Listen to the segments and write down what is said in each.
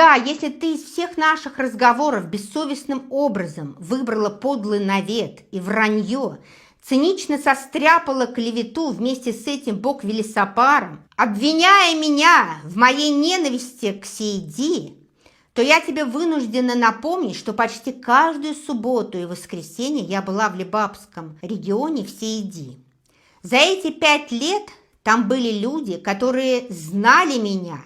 да, если ты из всех наших разговоров бессовестным образом выбрала подлый навет и вранье, цинично состряпала клевету вместе с этим бог-велесапаром, обвиняя меня в моей ненависти к Сейди, то я тебе вынуждена напомнить, что почти каждую субботу и воскресенье я была в Либабском регионе в Сейди. За эти 5 лет там были люди, которые знали меня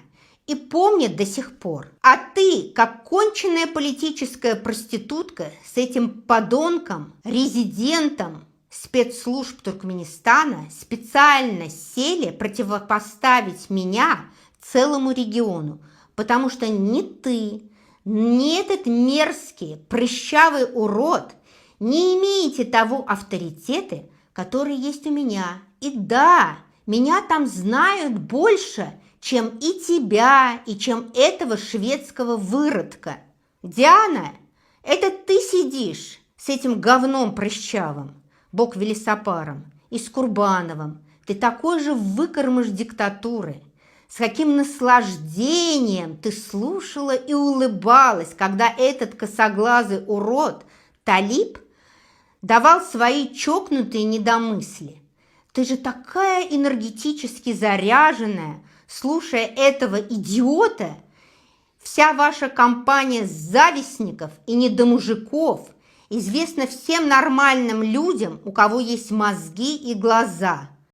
и помнят до сих пор. А ты, как конченная политическая проститутка с этим подонком, резидентом спецслужб Туркменистана, специально сели противопоставить меня целому региону, потому что ни ты, ни этот мерзкий, прыщавый урод не имеете того авторитета, который есть у меня. И да, меня там знают больше, чем и тебя, и чем этого шведского выродка. Диана, это ты сидишь с этим говном прыщавым, бог-велесапаром, и с Курбановым. Ты такой же выкормыш диктатуры. С каким наслаждением ты слушала и улыбалась, когда этот косоглазый урод Талиб давал свои чокнутые недомысли. Ты же такая энергетически заряженная, слушая этого идиота. Вся ваша компания завистников и недомужиков известна всем нормальным людям, у кого есть мозги и глаза.